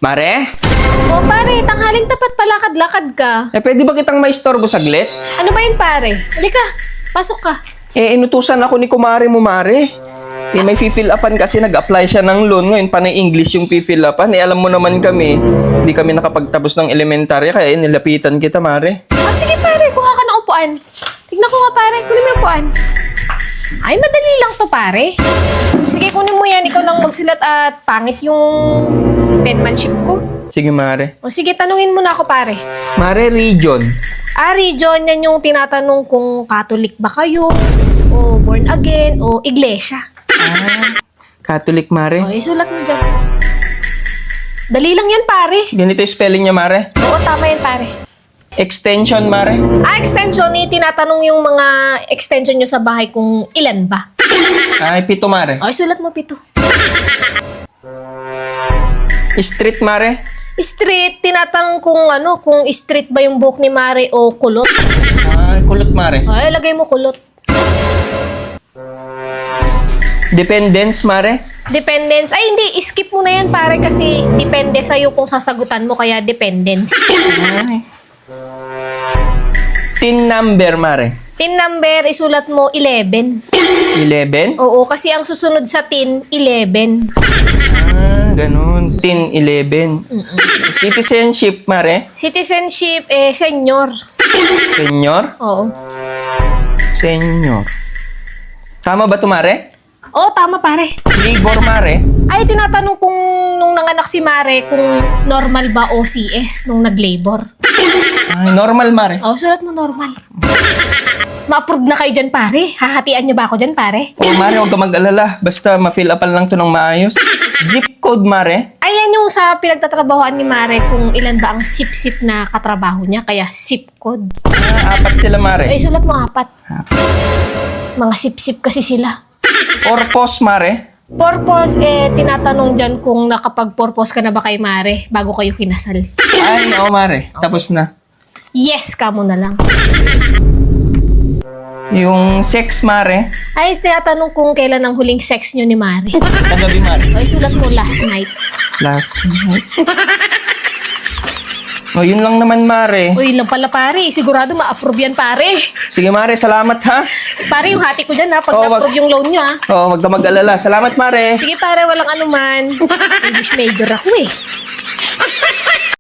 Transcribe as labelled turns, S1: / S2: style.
S1: Mare?
S2: O pare, tanghaling tapat palakad-lakad ka.
S1: Pwede ba kitang maistorbo saglit?
S2: Ano ba yun pare? Halika, pasok ka.
S1: Inutusan ako ni kumare mo, Mare. May fill upan kasi nag-apply siya ng loan. Ngayon, panay English yung fill upan. Alam mo naman kami, hindi kami nakapagtapos ng elementarya, kaya nilapitan kita, Mare.
S2: Sige pare, kuha ka ng upuan. Tignan ko nga pare, kunin mo yung upuan. Ay, madali lang to pare. Sige, kunin mo yan. Ikaw lang magsulat at pangit yung penmanship ko.
S1: Sige, Mare.
S2: O sige, tanungin mo na ako pare.
S1: Mare, region.
S2: Region, yan yung tinatanong kung Catholic ba kayo, o born again, o iglesia.
S1: Catholic, Mare.
S2: O, isulat mo dyan. Dali lang yan pare.
S1: Ganito yung spelling niya, Mare.
S2: Oo, tama yan pare.
S1: Extension, Mare.
S2: Extension, tinatanong yung mga extension nyo sa bahay kung ilan ba.
S1: Ay, 7, Mare.
S2: O, isulat mo 7.
S1: Street, Mare.
S2: Street, tinatanong kung street ba yung buhok ni Mare o kulot.
S1: Ay, kulot, Mare.
S2: Ay, lagay mo kulot.
S1: Dependence, Mare.
S2: Dependence. Ay, hindi. Skip mo na yan, pare, kasi depende sa'yo kung sasagutan mo, kaya dependence.
S1: Ay. Tin number, Mare.
S2: Tin number, isulat mo 11.
S1: 11?
S2: Oo, kasi ang susunod sa tin, 11.
S1: Ganun. Tin 11. Citizenship, Mare.
S2: Citizenship, senior.
S1: Senior?
S2: Oo.
S1: Senior. Tama ba ito, Mare?
S2: Oo, tama, pare.
S1: Labor, Mare.
S2: Ay, tinatanong kung nung nanganak si Mare kung normal ba o CS nung nag-labor.
S1: Ay, normal, Mare.
S2: Oo, sulat mo normal. Ma-approve na kayo dyan, pare. Hahatian nyo ba ako dyan, pare?
S1: Mare, huwag ka mag-alala. Basta ma-fill upan lang to ng maayos. Zip code, Mare.
S2: Ayan yung sa pinagtatrabahoan ni Mare kung ilan ba ang sip-sip na katrabaho niya, kaya zip code.
S1: 4 sila, Mare.
S2: Ay, sulat mo 4. Mga sip-sip kasi sila.
S1: Purpose, Mare.
S2: Purpose, tinatanong dyan kung nakapag-purpose ka na ba kay Mare bago kayo kinasal.
S1: Ay, oo, Mare. Tapos na.
S2: Yes ka mo na lang.
S1: Yung sex, Mare.
S2: Ay, tinatanong kung kailan ang huling sex nyo ni Mare.
S1: Kagabi, Mare.
S2: Ay, sulat mo last night.
S1: Last night. Yun lang naman, Mare.
S2: Uy, lang pala pare. Sigurado ma-approve yan, pare.
S1: Sige, Mare. Salamat, ha?
S2: Pare, yung hati ko dyan ha, pag
S1: Oo,
S2: na-approve yung loan nyo ha.
S1: Oo, wag ka mag-alala. Salamat, Mare.
S2: Sige pare, walang anuman. English major ako eh.